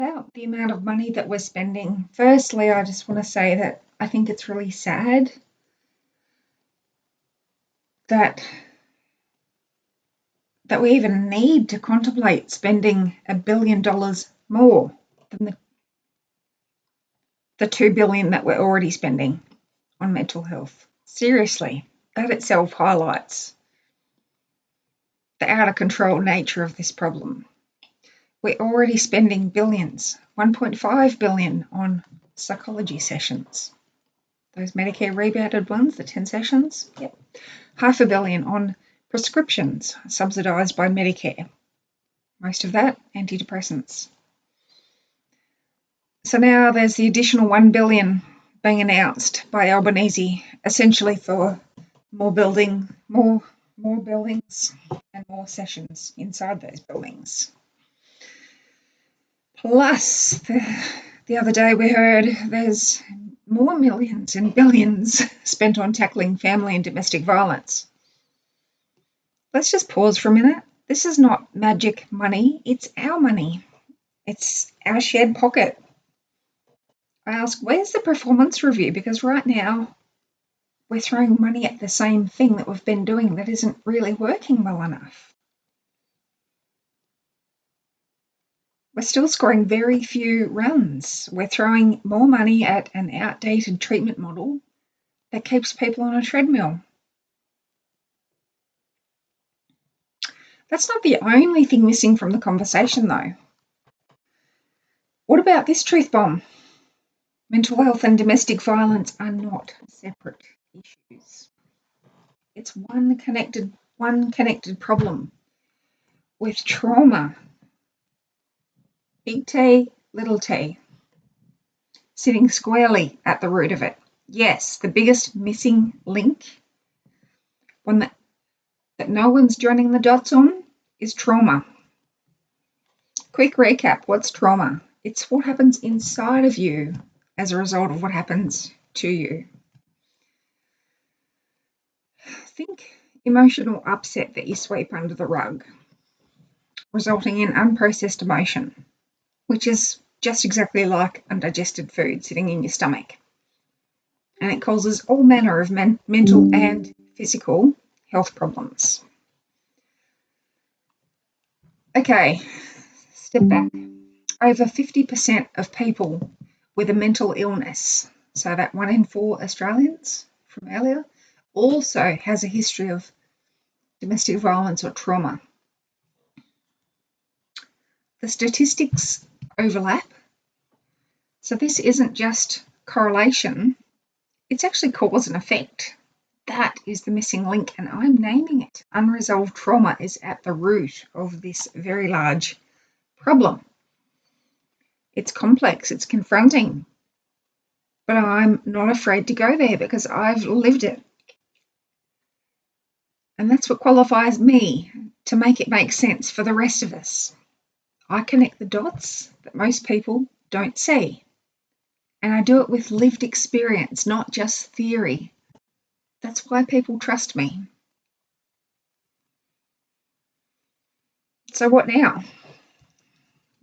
About the amount of money that we're spending, firstly, I just want to say that I think it's really sad that we even need to contemplate spending $1 billion more than the $2 billion that we're already spending on mental health. Seriously, that itself highlights the out of control nature of this problem. We're already spending billions, 1.5 billion on psychology sessions. Those Medicare rebated ones, the 10 sessions, yep. $500 million on prescriptions subsidised by Medicare. Most of that, antidepressants. So now there's the additional $1 billion being announced by Albanese, essentially for more buildings and more sessions inside those buildings. Plus, the other day we heard there's more millions and billions spent on tackling family and domestic violence. Let's just pause for a minute. This is not magic money. It's our money. It's our shared pocket. I ask, where's the performance review? Because right now we're throwing money at the same thing that we've been doing that isn't really working well enough. We're still scoring very few runs. We're throwing more money at an outdated treatment model that keeps people on a treadmill. That's not the only thing missing from the conversation, though. What about this truth bomb? Mental health and domestic violence are not separate issues. It's one connected problem with trauma, big T, little t, sitting squarely at the root of it. Yes, the biggest missing link, one that no one's joining the dots on, is trauma. Quick recap, what's trauma? It's what happens inside of you as a result of what happens to you. Think emotional upset that you sweep under the rug, resulting in unprocessed emotion, which is just exactly like undigested food sitting in your stomach. And it causes all manner of mental and physical health problems. Okay, step back. Over 50% of people with a mental illness, so that 1 in 4 Australians from earlier, also has a history of domestic violence or trauma. The statistics overlap. So this isn't just correlation, it's actually cause and effect. That is the missing link, and I'm naming it. Unresolved trauma is at the root of this very large problem. It's complex, it's confronting, but I'm not afraid to go there because I've lived it. And that's what qualifies me to make it make sense for the rest of us. I connect the dots that most people don't see. And I do it with lived experience, not just theory. That's why people trust me. So what now?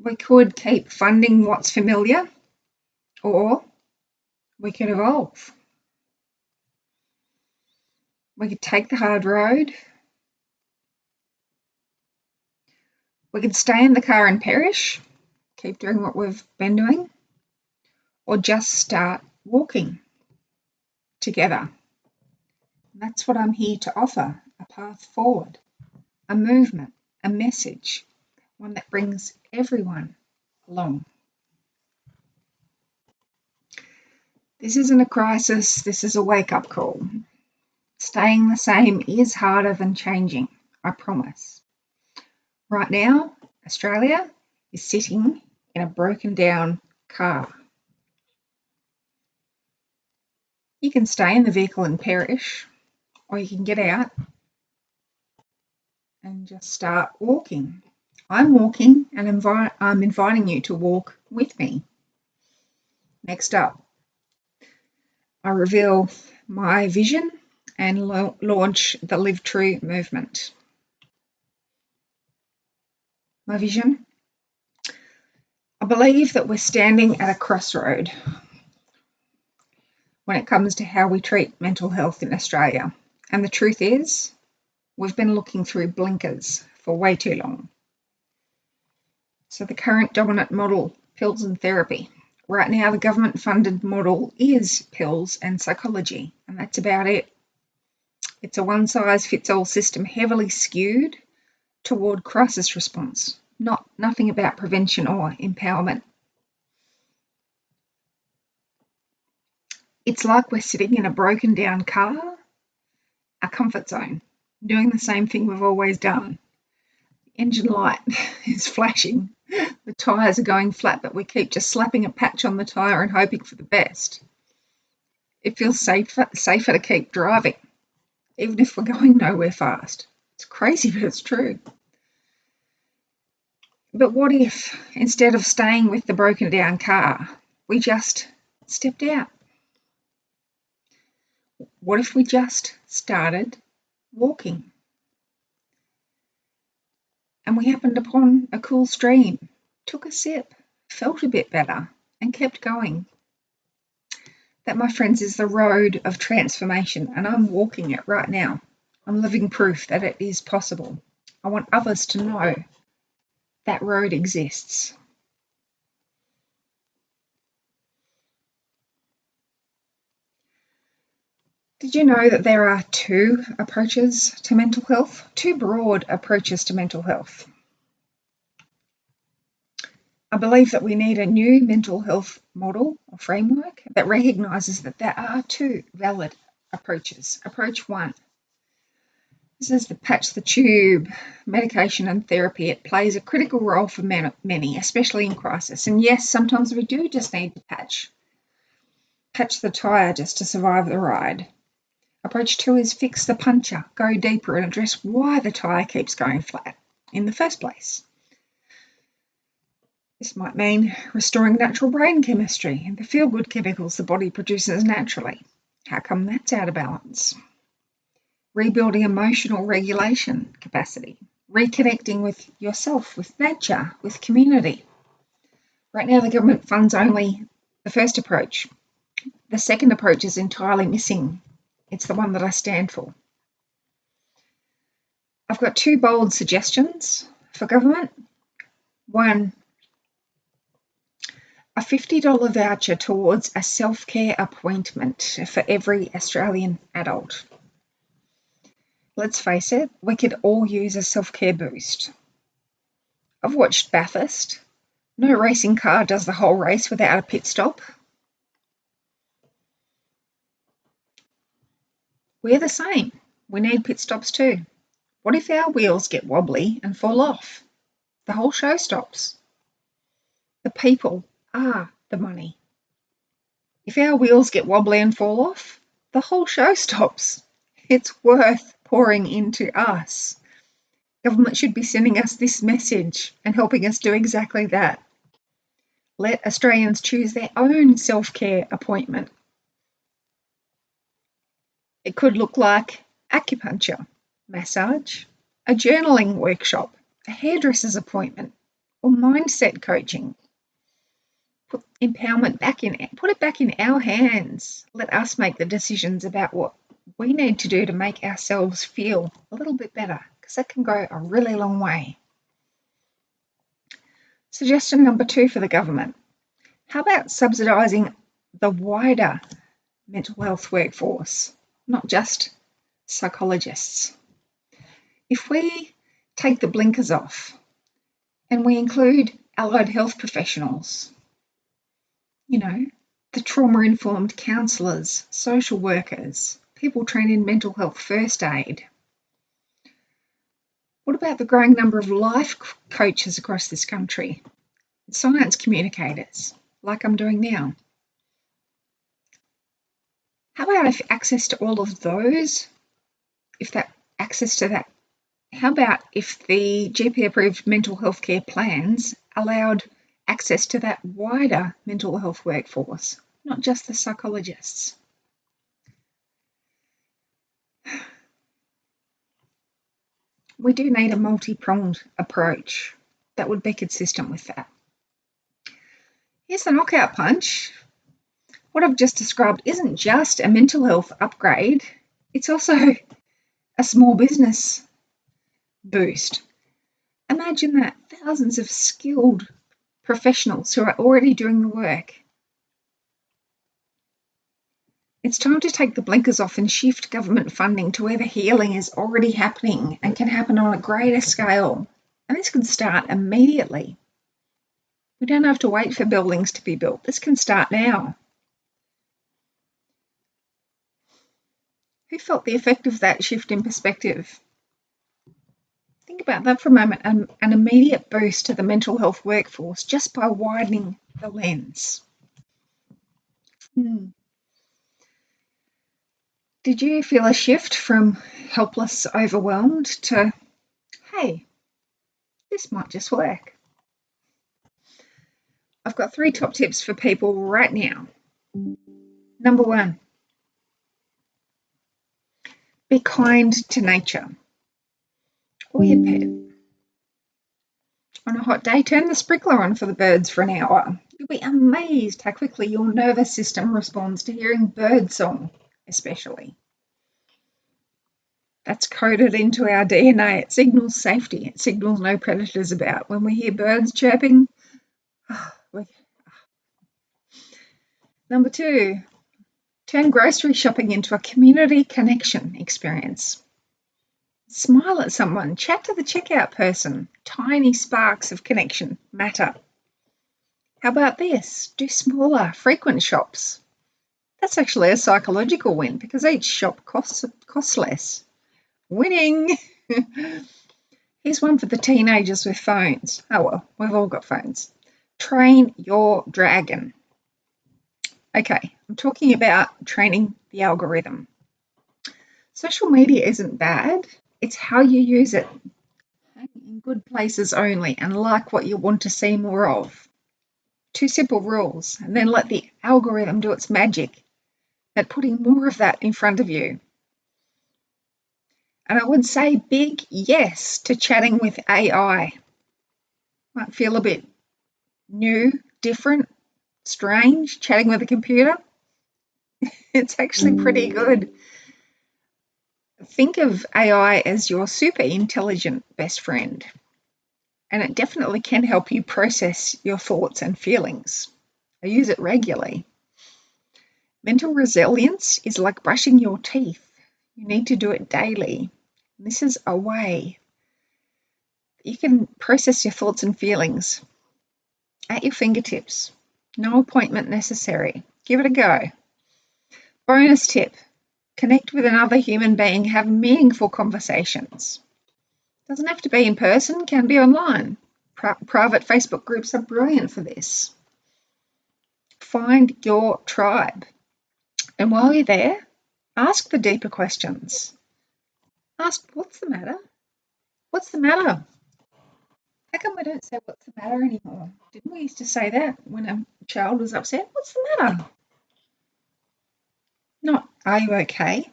We could keep funding what's familiar, or we could evolve. We could take the hard road. We could stay in the car and perish, keep doing what we've been doing, or just start walking together. That's what I'm here to offer, a path forward, a movement, a message, one that brings everyone along. This isn't a crisis, this is a wake-up call. Staying the same is harder than changing, I promise. Right now, Australia is sitting in a broken down car. You can stay in the vehicle and perish, or you can get out and just start walking. I'm walking and I'm inviting you to walk with me. Next up, I reveal my vision and launch the Live True movement. My vision? A believe that we're standing at a crossroad when it comes to how we treat mental health in Australia. And the truth is, we've been looking through blinkers for way too long. So the current dominant model, pills and therapy. Right now, the government-funded model is pills and psychology, and that's about it. It's a one-size-fits-all system heavily skewed toward crisis response, nothing about prevention or empowerment. It's like we're sitting in a broken down car, our comfort zone, doing the same thing we've always done. The engine light is flashing, the tyres are going flat, but we keep just slapping a patch on the tyre and hoping for the best. It feels safer to keep driving, even if we're going nowhere fast. It's crazy, but it's true. But what if, instead of staying with the broken down car, we just stepped out? What if we just started walking? And we happened upon a cool stream, took a sip, felt a bit better, and kept going. That, my friends, is the road of transformation, and I'm walking it right now. I'm living proof that it is possible. I want others to know that road exists. Did you know that there are two approaches to mental health? Two broad approaches to mental health. I believe that we need a new mental health model or framework that recognises that there are two valid approaches. Approach one. This is the patch the tube, medication and therapy. It plays a critical role for many, especially in crisis. And yes, sometimes we do just need to patch the tyre just to survive the ride. Approach two is fix the puncture, go deeper and address why the tyre keeps going flat in the first place. This might mean restoring natural brain chemistry and the feel-good chemicals the body produces naturally. How come that's out of balance? Rebuilding emotional regulation capacity, reconnecting with yourself, with nature, with community. Right now, the government funds only the first approach. The second approach is entirely missing. It's the one that I stand for. I've got two bold suggestions for government. One, a $50 voucher towards a self-care appointment for every Australian adult. Let's face it, we could all use a self-care boost. I've watched Bathurst. No racing car does the whole race without a pit stop. We're the same. We need pit stops too. What if our wheels get wobbly and fall off? The whole show stops. The people are the money. If our wheels get wobbly and fall off, the whole show stops. It's worth pouring into us. Government should be sending us this message and helping us do exactly that. Let Australians choose their own self-care appointment. It could look like acupuncture, massage, a journaling workshop, a hairdresser's appointment, or mindset coaching. Put empowerment put it back in our hands. Let us make the decisions about what we need to do to make ourselves feel a little bit better, because that can go a really long way. Suggestion number two for the government. How about subsidising the wider mental health workforce, not just psychologists? If we take the blinkers off and we include allied health professionals, the trauma-informed counsellors, social workers, people trained in mental health first aid. What about the growing number of life coaches across this country? Science communicators, like I'm doing now. How about if access to all of those, how about if the GP-approved mental health care plans allowed access to that wider mental health workforce, not just the psychologists? We do need a multi-pronged approach that would be consistent with that. Here's the knockout punch. What I've just described isn't just a mental health upgrade, it's also a small business boost. Imagine that, thousands of skilled professionals who are already doing the work. It's time to take the blinkers off and shift government funding to where the healing is already happening and can happen on a greater scale. And this can start immediately. We don't have to wait for buildings to be built. This can start now. Who felt the effect of that shift in perspective? Think about that for a moment. An immediate boost to the mental health workforce just by widening the lens. Did you feel a shift from helpless, overwhelmed to, hey, this might just work? I've got 3 top tips for people right now. Number 1, be kind to nature or your pet. On a hot day, turn the sprinkler on for the birds for an hour. You'll be amazed how quickly your nervous system responds to hearing bird song, especially. That's coded into our DNA. It signals safety. It signals no predators about. When we hear birds chirping, Number 2, turn grocery shopping into a community connection experience. Smile at someone, chat to the checkout person. Tiny sparks of connection matter. How about this? Do smaller, frequent shops. That's actually a psychological win because each shop costs less. Winning! Here's one for the teenagers with phones. Oh well, we've all got phones. Train your dragon. Okay, I'm talking about training the algorithm. Social media isn't bad, it's how you use it. In good places only and like what you want to see more of. 2 simple rules, and then let the algorithm do its magic at putting more of that in front of you. And I would say big yes to chatting with AI. Might feel a bit new, different, strange, chatting with a computer. It's actually pretty good. Think of AI as your super intelligent best friend, and it definitely can help you process your thoughts and feelings. I use it regularly. Mental resilience is like brushing your teeth. You need to do it daily. This is a way you can process your thoughts and feelings at your fingertips. No appointment necessary. Give it a go. Bonus tip, connect with another human being, have meaningful conversations. Doesn't have to be in person, can be online. Private Facebook groups are brilliant for this. Find your tribe. And while you're there, ask the deeper questions. Ask, what's the matter? What's the matter? How come we don't say what's the matter anymore? Didn't we used to say that when a child was upset? What's the matter? Not, are you okay?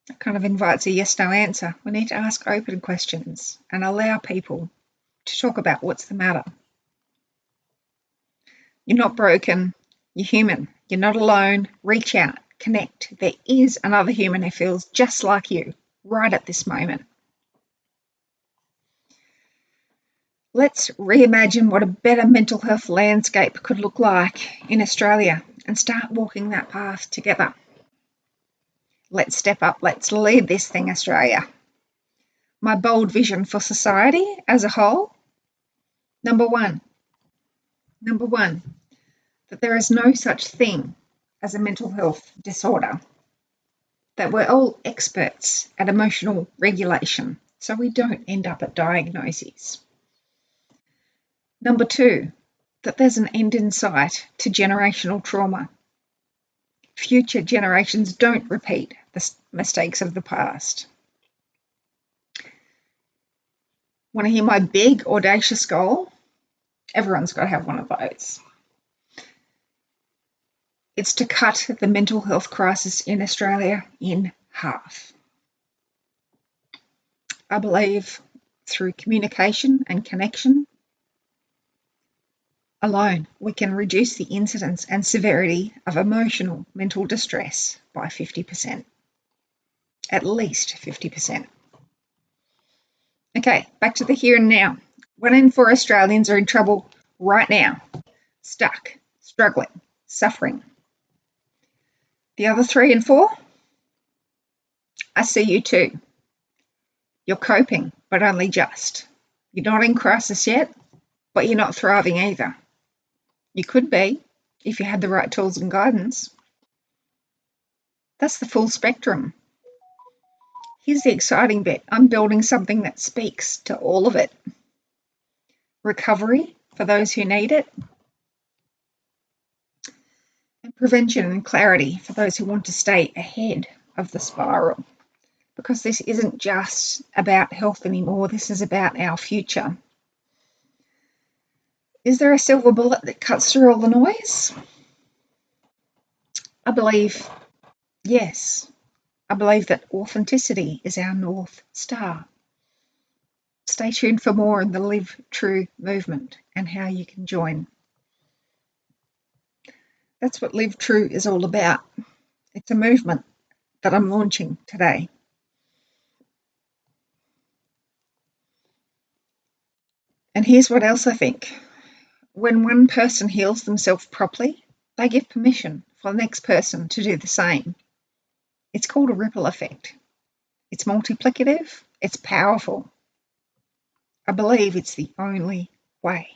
That kind of invites a yes, no answer. We need to ask open questions and allow people to talk about what's the matter. You're not broken. You're human. You're not alone. Reach out. Connect. There is another human who feels just like you right at this moment. Let's reimagine what a better mental health landscape could look like in Australia and start walking that path together. Let's step up. Let's lead this thing, Australia. My bold vision for society as a whole. Number one, that there is no such thing as a mental health disorder, that we're all experts at emotional regulation, so we don't end up at diagnoses. Number 2, that there's an end in sight to generational trauma. Future generations don't repeat the mistakes of the past. Want to hear my big, audacious goal? Everyone's got to have one of those. It's to cut the mental health crisis in Australia in half. I believe through communication and connection, alone, we can reduce the incidence and severity of emotional mental distress by 50%. At least 50%. Okay, back to the here and now. 1 in 4 Australians are in trouble right now, stuck, struggling, suffering. The other 3 in 4, I see you too. You're coping, but only just. You're not in crisis yet, but you're not thriving either. You could be if you had the right tools and guidance. That's the full spectrum. Here's the exciting bit. I'm building something that speaks to all of it. Recovery for those who need it, and prevention and clarity for those who want to stay ahead of the spiral. Because this isn't just about health anymore, this is about our future. Is there a silver bullet that cuts through all the noise? I believe yes. I believe that authenticity is our North Star. Stay tuned for more in the Live True movement and how you can join. That's what Live True is all about. It's a movement that I'm launching today. And here's what else I think. When one person heals themselves properly, they give permission for the next person to do the same. It's called a ripple effect. It's multiplicative, it's powerful. I believe it's the only way.